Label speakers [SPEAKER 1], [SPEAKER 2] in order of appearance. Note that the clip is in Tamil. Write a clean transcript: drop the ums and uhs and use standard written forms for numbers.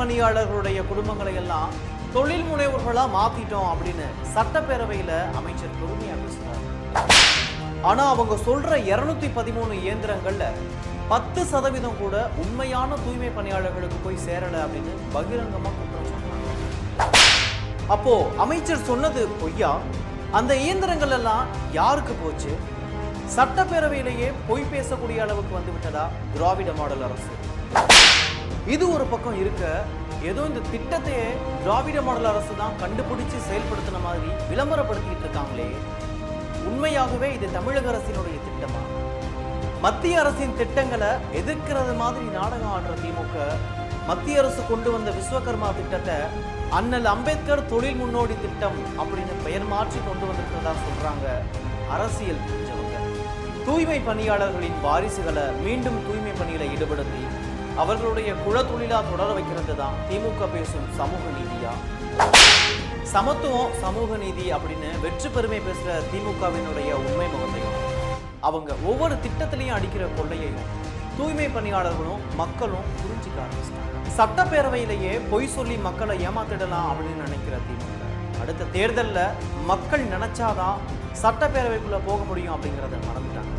[SPEAKER 1] பணியாளர்களுடைய குடும்பங்களை எல்லாம் தொழில் முனைவோர்களா மாத்திட்டோம் அப்படின்னு சட்டப்பேரவையில அமைச்சர் பெருமையா பேசுறாரு. ஆனா அவங்க சொல்ற 213 இயந்திரங்கள்ல 10% கூட உண்மையான தூய்மை பணியாளர்களுக்கு போய் சேரல அப்படின்னு பகிரங்கமா குற்றம் சொல்றாங்க. அப்போ அமைச்சர் சொன்னது பொய்யா? அந்த இயந்திரங்கள் எல்லாம் யாருக்கு போச்சு? சட்டப்பேரவையிலேயே பொய் பேசக்கூடிய அளவுக்கு வந்து விட்டதா திராவிட மாடல் அரசு? இது ஒரு பக்கம் இருக்க, ஏதோ இந்த திட்டத்தையே திராவிட மாடல் அரசு தான் கண்டுபிடிச்சு செயல்படுத்தின மாதிரி விளம்பரப்படுத்திட்டு இருக்காங்களே, உண்மையாகவே இது தமிழக அரசினுடைய திட்டமா? மத்திய அரசின் திட்டங்களை எதிர்க்கிறது மாதிரி நாடகம் ஆடுற திமுக மத்திய அரசு கொண்டு வந்த விஸ்வகர்மா திட்டத்தை அண்ணல் அம்பேத்கர் தொழில் முன்னோடி திட்டம் அப்படின்னு பெயர் மாற்றி கொண்டு வந்திருக்கிறதா சொல்றாங்க அரசியல் புரிஞ்சவங்க. தூய்மை பணியாளர்களின் வாரிசுகளை மீண்டும் தூய்மை பணியில ஈடுபடுத்தி அவர்களுடைய குலத்தொழிலா தொடர வைக்கிறது தான் திமுக பேசும் சமூக நீதியா? சமத்துவம் சமூக நீதி அப்படின்னு வெற்றி பெருமை பேசுற திமுகவினுடைய உண்மை முகத்தையும் அவங்க ஒவ்வொரு திட்டத்திலையும் அடிக்கிற கொள்ளையையும் தூய்மை பணியாளர்களும் மக்களும் புரிஞ்சுக்க ஆரம்பிச்சிட்டாங்க. சட்டப்பேரவையிலேயே பொய் சொல்லி மக்களை ஏமாத்திடலாம் அப்படின்னு நினைக்கிற திமுக அடுத்த தேர்தலில் மக்கள் நினைச்சாதான் சட்டப்பேரவைக்குள்ள போக முடியும் அப்படிங்கிறத மறந்துட்டாங்க.